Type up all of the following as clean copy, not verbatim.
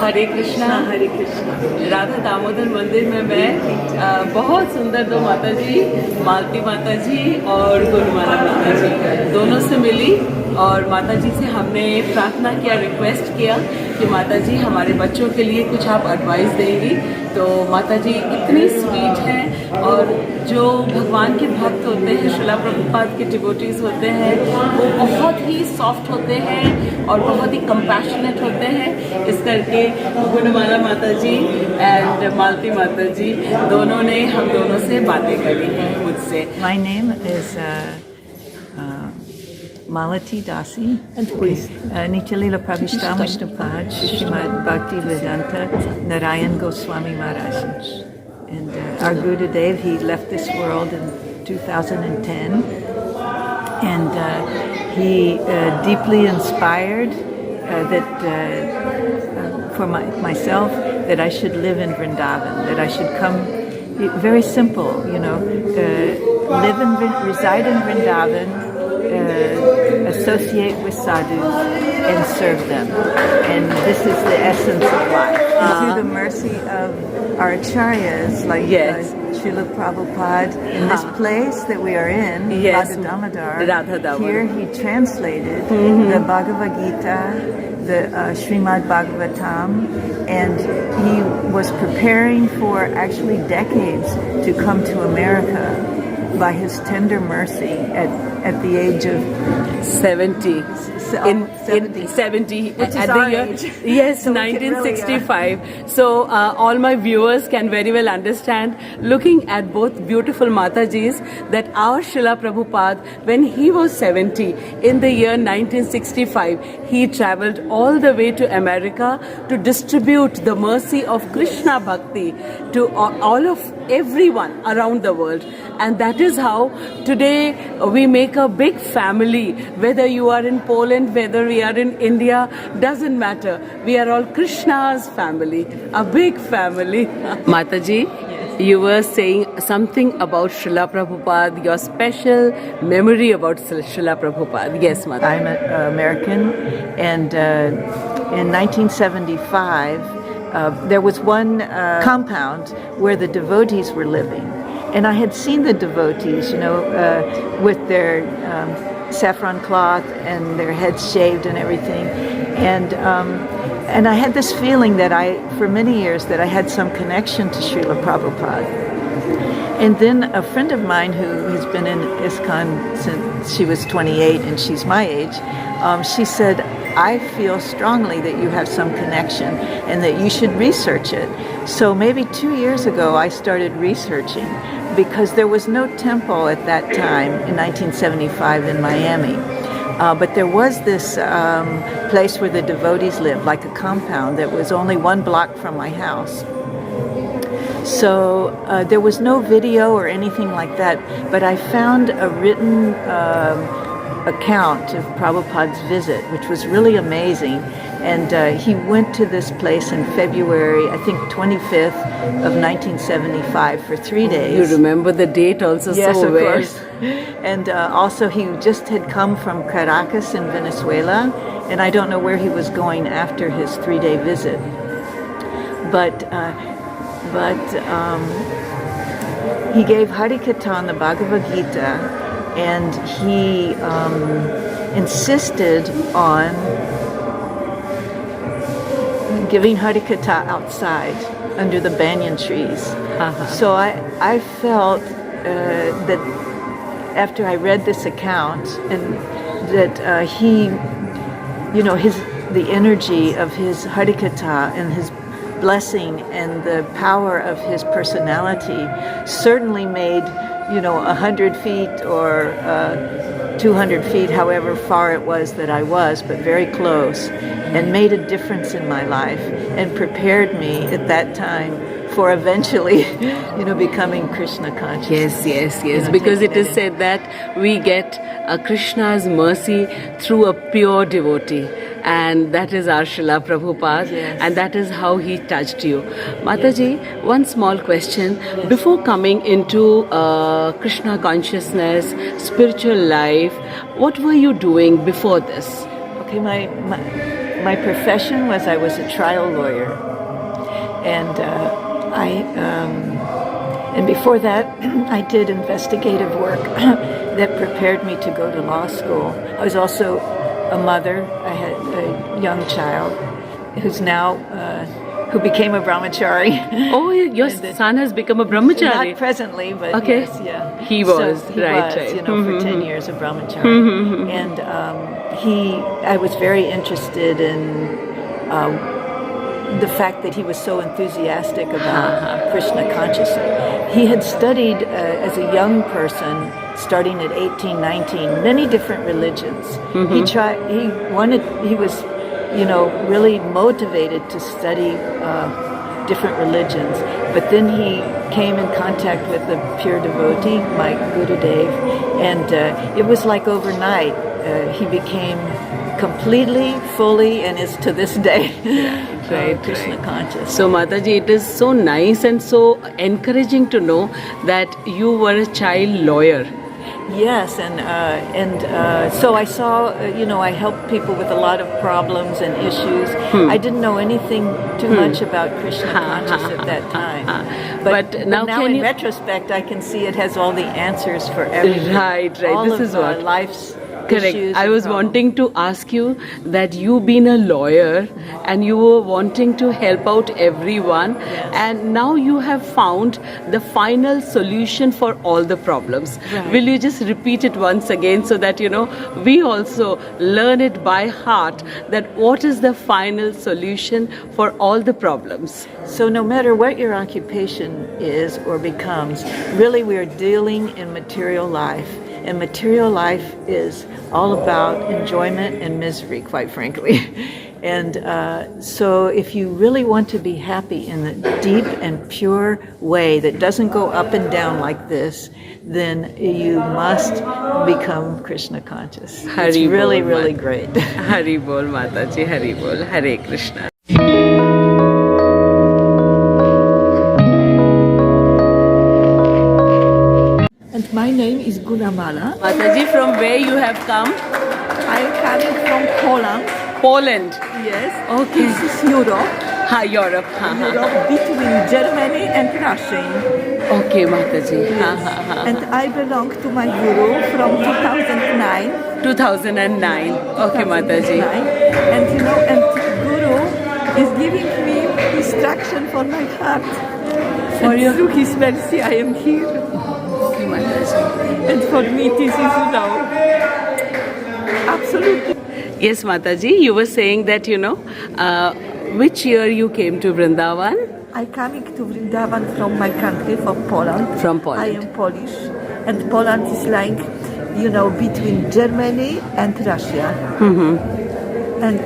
हरे कृष्णा। हरे कृष्णा। राधा दामोदर मंदिर में मैं बहुत सुंदर दो माता जी, मालती माता जी और गुरुमाला माता जी दोनों से मिली और माता जी से हमने प्रार्थना किया, रिक्वेस्ट किया कि माता जी हमारे बच्चों के लिए कुछ आप एडवाइस देंगी। तो माता जी इतनी स्वीट हैं और जो भगवान के भक्त होते हैं, श्रीला प्रभुपाद के डिवोटीज होते हैं, वो बहुत ही सॉफ्ट होते हैं और बहुत ही कंपैशनेट होते हैं। इस करके गुणमाला माता जी एंड मालती माता जी दोनों ने हम दोनों से बातें करी हैं मुझसे। My name is Malati Dasi. Nichalila Pravishtam Vishnupad Srimad Bhakti Vedanta Narayan Goswami Maharaj. And our Guru Dev, he left this world in 2010. And he deeply inspired that for myself that I should live in Vrindavan, that I should come, very simple, reside in Vrindavan, associate with sadhus and serve them. And this is the essence of life. Through the mercy of our acharyas, like Srila Prabhupada, in this place that we are in, Radha Damodar, here he translated the Bhagavad Gita, the Srimad Bhagavatam, and he was preparing for actually decades to come to America by his tender mercy at the age of 70. In 70 which is at our the year, age. yes, So 1965. So all my viewers can very well understand, looking at both beautiful Matajis, that our Srila Prabhupada, when he was 70 in the year 1965, he traveled all the way to America to distribute the mercy of Krishna Bhakti to all of everyone around the world. And that is how today we make a big family. Whether you are in Poland, whether we are in India, doesn't matter. We are all Krishna's family, a big family. Mataji, you were saying something about Srila Prabhupada, your special memory about Srila Prabhupada. Yes, Mataji. I'm an American, and in 1975, there was one compound where the devotees were living. And I had seen the devotees, with their saffron cloth and their heads shaved and everything. And I had this feeling that for many years, that I had some connection to Srila Prabhupada. And then a friend of mine who has been in ISKCON since she was 28 and she's my age, she said, I feel strongly that you have some connection and that you should research it. So maybe 2 years ago, I started researching, because there was no temple at that time in 1975 in Miami. But there was this place where the devotees lived, like a compound that was only 1 block from my house. So there was no video or anything like that, but I found a written account of Prabhupada's visit, which was really amazing. And he went to this place in February, I think 25th of 1975 for 3 days. You remember the date also yes, so well. Yes, of course. And also he just had come from Caracas in Venezuela, and I don't know where he was going after his 3-day visit. But he gave Harikatha, the Bhagavad Gita, and he insisted on giving Harikatha outside under the banyan trees. So I felt that after I read this account, and that he, the energy of his Harikatha and his blessing and the power of his personality certainly made 100 feet or 200 feet, however far it was that I was, but very close, and made a difference in my life and prepared me at that time for eventually, becoming Krishna conscious. Yes. Because it is said that we get Krishna's mercy through a pure devotee. And that is our Srila Prabhupada, and that is how he touched you. Mataji, one small question. Before coming into Krishna consciousness, spiritual life, what were you doing before this? Okay, my profession was I was a trial lawyer, and and before that, I did investigative work that prepared me to go to law school. I was also a mother. I had a young child who became a brahmachari. Oh, your son has become a brahmachari. Not presently, but okay. yes, yeah. He was, he right. for 10 years a brahmachari. And I was very interested in the fact that he was so enthusiastic about Krishna consciousness. He had studied as a young person, starting at 18, 19, many different religions. He was really motivated to study different religions. But then he came in contact with a pure devotee, my Gurudev, and it was like overnight. He became completely, fully, and is to this day Krishna conscious. So Mataji, it is so nice and so encouraging to know that you were a child lawyer. Yes, and so I saw, I helped people with a lot of problems and issues. I didn't know anything too much about Krishna consciousness at that time. But now in retrospect, I can see it has all the answers for everything. Right. All this of is what life's correct. issues. I was wanting to ask you that you being a lawyer and you were wanting to help out everyone, and now you have found the final solution for all the problems. Right. Will you just repeat it once again so that we also learn it by heart, that what is the final solution for all the problems? So no matter what your occupation is or becomes, really we are dealing in material life. And material life is all about enjoyment and misery, quite frankly. And so if you really want to be happy in the deep and pure way that doesn't go up and down like this, then you must become Krishna conscious. It's really, really great. Hari Bol Mataji, Hari Bol, Hare Krishna. And my name is Gunamala. Mataji, from where you have come? I am coming from Poland. Poland. Yes. Okay. This is Europe. Europe. Europe between Germany and Russia. Okay, Mataji. And I belong to my guru from 2009. 2009. Okay, Mataji. And and guru is giving me instruction for my heart. And through his mercy, I am here. Okay, Mataji. And for me, this is absolutely. Yes, Mataji, you were saying that, which year you came to Vrindavan? I coming to Vrindavan from my country, from Poland. From Poland. I am Polish. And Poland is like, between Germany and Russia. And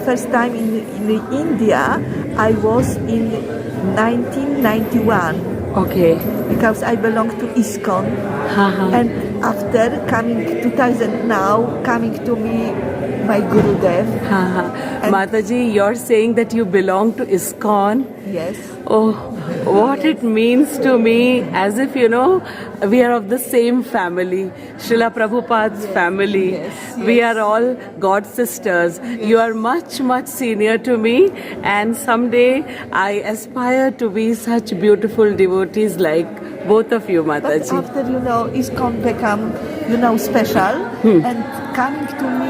first time in India, I was in 1991. Okay. Because I belong to ISKCON. And after coming 2000 now, coming to me, my Gurudev. Mataji, you're saying that you belong to ISKCON? Yes. Oh, what it means to me, as if, we are of the same family, Srila Prabhupada's family. Yes. We are all God sisters. Yes. You are much, much senior to me, and someday I aspire to be such beautiful devotees like both of you, Mataji. But after, ISKCON become, special, and coming to me,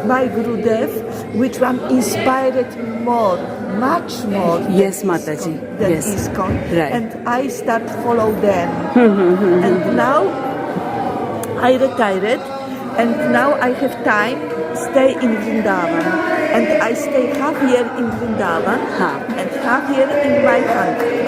my Gurudev, which one inspired more, much more. Yes, Mataji. Than yes. ISKCON. Right. And I start follow them. And now I retired, and now I have time stay in Vrindavan. And I stay half year in Vrindavan and half year in my country.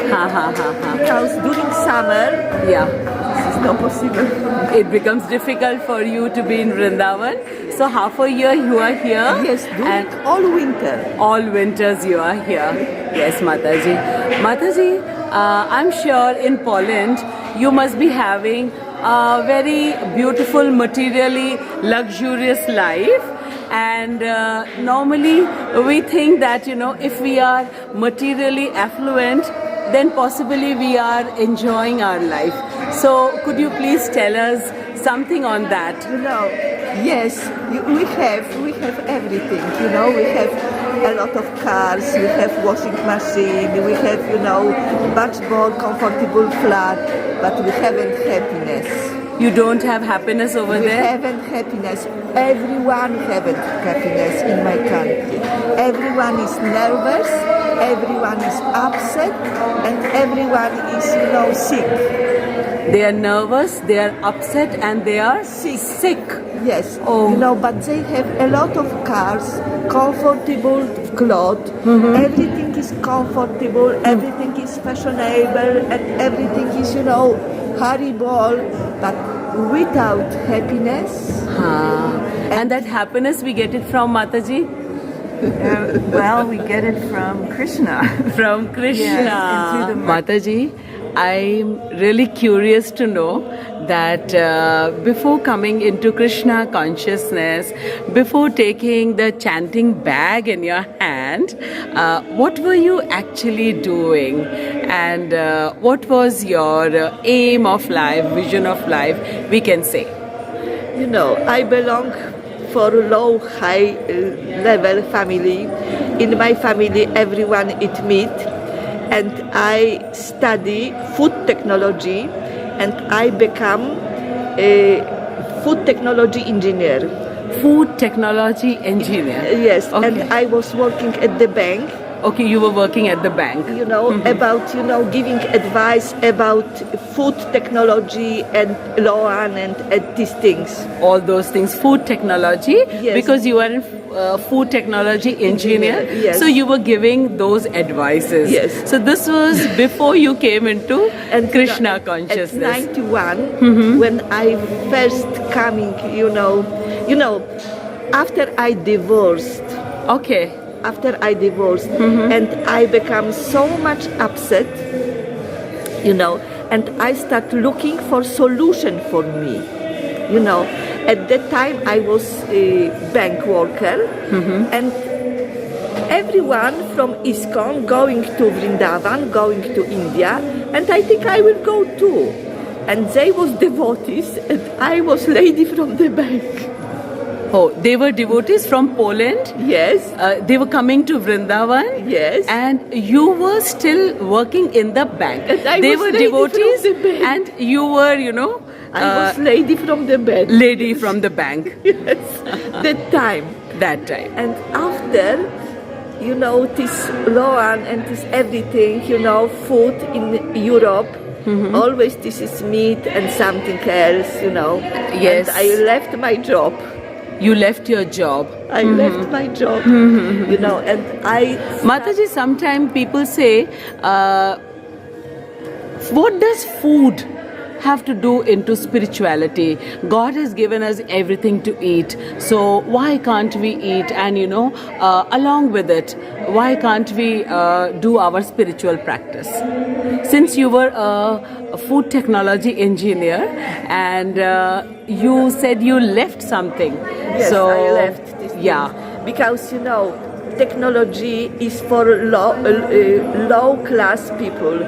Because during summer, this is not possible. It becomes difficult for you to be in Vrindavan. So half a year you are here. Yes, during all winter. All winters you are here. Yes, Mataji. Mataji, I'm sure in Poland you must be having a very beautiful, materially luxurious life. And normally we think that, if we are materially affluent, then possibly we are enjoying our life. So could you please tell us something on that? Yes, we have everything. You know, we have a lot of cars. We have washing machine. We have much more comfortable flat, but we haven't happiness. You don't have happiness over We there? haven't happiness. Everyone haven't happiness in my country. Everyone is nervous. Everyone is upset, and everyone is sick. They are nervous, they are upset, and they are sick. Yes, Oh. but they have a lot of cars, comfortable clothes, everything is comfortable, everything is fashionable, and everything is, horrible, but without happiness. And that happiness, we get it from Mataji? Well, we get it from Krishna. From Krishna. Yes, and through the Mataji, I'm really curious to know that before coming into Krishna consciousness, before taking the chanting bag in your hand, what were you actually doing? And what was your aim of life, vision of life, we can say? I belong for low, high level family. In my family, everyone eat meat, and I study food technology, and I become a food technology engineer. Food technology engineer. Yes, Okay. and I was working at the bank. Okay, you were working at the bank. About giving advice about food technology and law and these things. All those things, food technology, Yes. because you are a food technology engineer, Yes. so you were giving those advices. Yes. So this was before you came into And Krishna consciousness. At 91, when I first coming, after I divorced. Okay. After I divorced, and I become so much upset, and I start looking for solution for me. At that time I was a bank worker, and everyone from ISKCON going to Vrindavan, going to India, and I think I will go too. And they was devotees, and I was lady from the bank. Oh, they were devotees from Poland. Yes. They were coming to Vrindavan. Yes. And you were still working in the bank. And I they was were lady devotees, from the bank. and you were, I was lady from the bank. lady from the bank. Yes. That time. That time. And after, this law and this everything, food in Europe, always this is meat and something else, Yes. And I left my job. You left your job. I left my job, and I... Mataji, sometimes people say, what does food have to do into spirituality? God has given us everything to eat, so why can't we eat? And along with it, why can't we do our spiritual practice? Since you were a food technology engineer, and you said you left something. Yes, so I left this thing. Yeah. Because, technology is for low class people,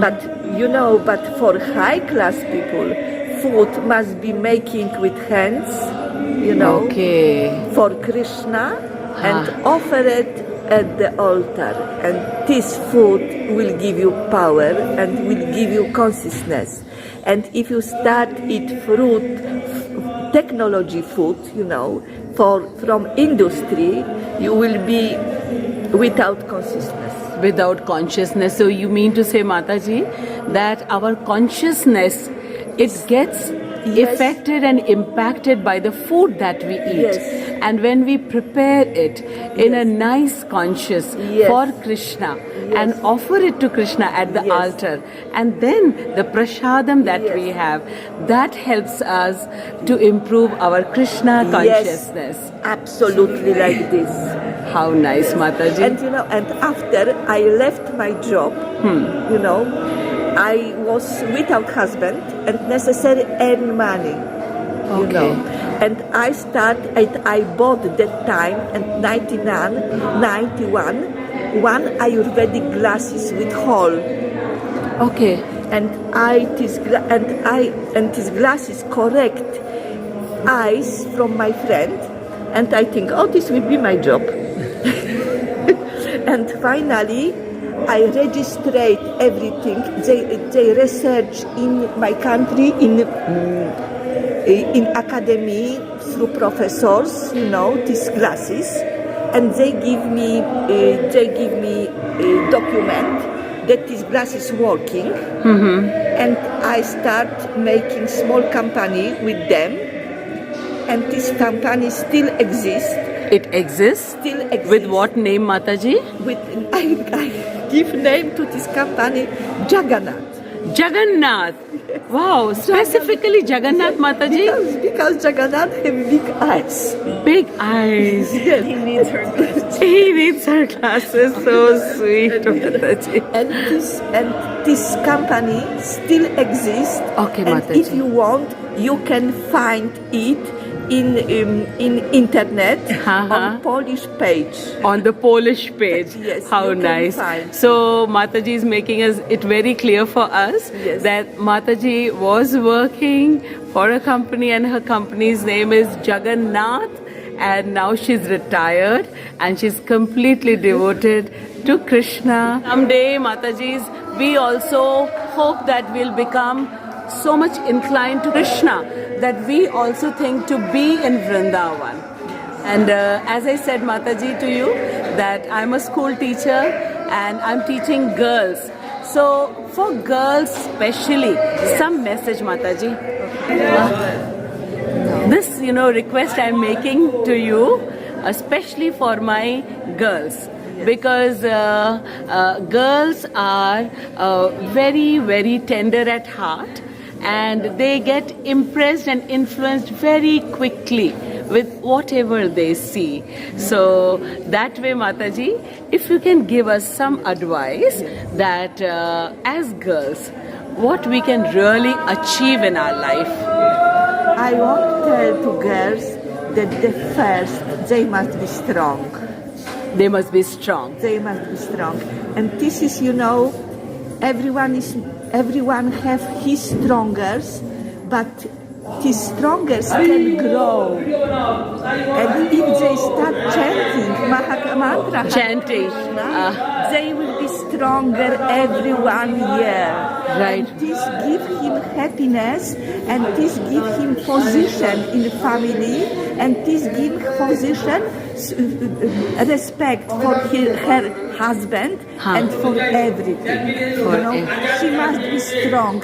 but for high class people, food must be making with hands, Okay. for Krishna, and offer it at the altar, and this food will give you power and will give you consciousness. And if you start eat technology food, from industry, you will be without consciousness. Without consciousness. So you mean to say, Mataji, that our consciousness, it gets Yes. affected and impacted by the food that we eat. Yes. And when we prepare it in a nice conscious Yes. for Krishna, and offer it to Krishna at the Yes. altar, and then the prasadam that Yes. we have, that helps us to improve our Krishna consciousness. Yes, absolutely like this. How nice, Mataji. And and after I left my job, I was without husband and necessary earn money. Okay. And I bought that time in 91 one Ayurvedic glasses with hole. Okay. And this glasses correct eyes from my friend, and I think, oh, this will be my job. And finally, I registered everything. They research in my country, in academy through professors, these glasses, and they give me a document that this glass is working, and I start making small company with them, and this company still exists. It exists? Still exists. With what name, Mataji? I give name to this company Jagannath. Jagannath. Wow, specifically Jagannath, Mataji? Because Jagannath have big eyes. Big eyes. Yes. He needs her glasses. He needs her glasses. So sweet, Mataji. And this company still exists. Okay, and Mataji. if you want, you can find it in internet on Polish page. On the Polish page. Yes, How you can nice. find. So Mataji is making it very clear for us that Mataji was working for a company and her company's name is Jagannath, and now she's retired and she's completely devoted to Krishna. Someday, Matajis, we also hope that we'll become so much inclined to Krishna that we also think to be in Vrindavan. And as I said, Mataji, to you, that I'm a school teacher and I'm teaching girls. So for girls especially, some message, Mataji. This, request I'm making to you, especially for my girls. Because girls are very, very tender at heart, and they get impressed and influenced very quickly with whatever they see. So that way, Mataji, if you can give us some advice that as girls, what we can really achieve in our life. I want to tell to girls that the first, they must be strong. They must be strong. They must be strong. And this is, everyone have his strongest, but his strongest can grow. And if they start chanting mantra, Chanting. they will be stronger every 1 year. Right. And this give him happiness, and this give him position in the family, and this give position, respect for her husband and for everything. She must be strong.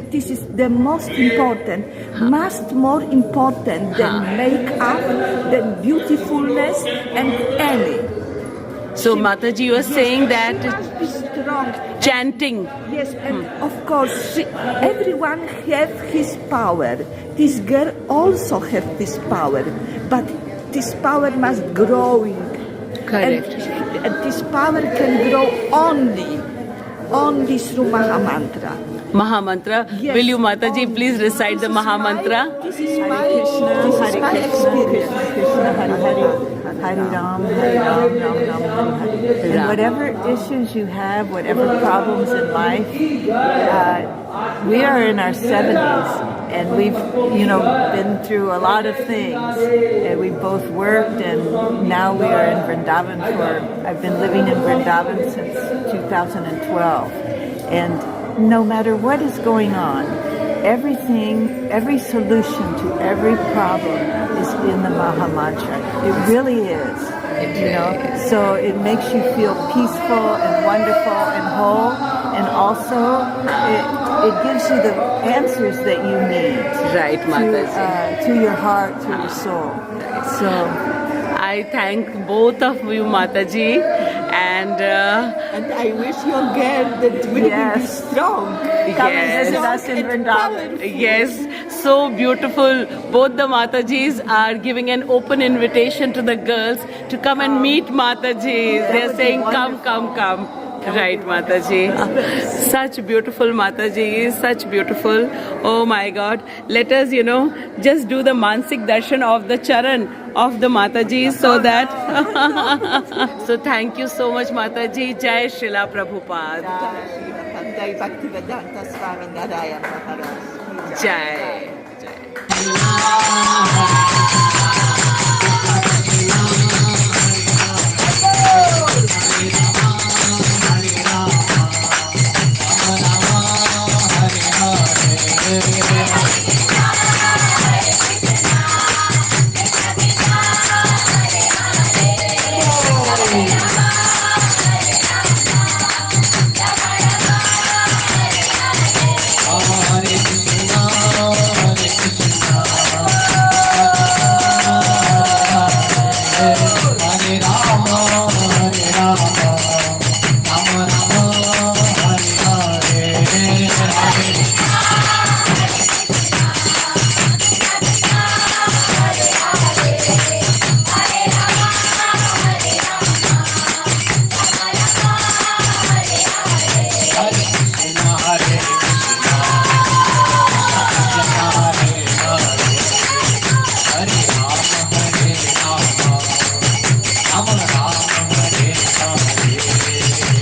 This is the most important, much more important than makeup, than beautifulness, and any. So Mataji, you are saying that Be strong. chanting. Yes, and of course, everyone have his power. This girl also have this power, but this power must growing. Correct. And this power can grow only through Mahamantra. Mahamantra. Yes. Will you, Mataji, please recite the Mahamantra? This is my experience. Krishna, Hari Ram, Hari Ram, Ram Ram, Hari Hari. And whatever issues you have, whatever problems in life, we are in our 70s, and we've, been through a lot of things. And we both worked, and now we are in Vrindavan I've been living in Vrindavan since 2012. And no matter what is going on, every solution to every problem is in the Maha Mantra. It really is. So it makes you feel peaceful and wonderful and whole, and also it gives you the answers that you need. Right, Mataji. To your heart, to your soul. So I thank both of you, Mataji, and I wish your girl that will be strong. come and visit us in Vrindavan. yes, so beautiful. Both the Matajis are giving an open invitation to the girls to come and meet Mataji. They're saying, come. Right, Mataji. Such beautiful Mataji, such beautiful. Oh my God. Let us, just do the Mansik Darshan of the Charan of the Mataji so that. So thank you so much, Mataji. Jai Srila Prabhupada. Jai. Jai.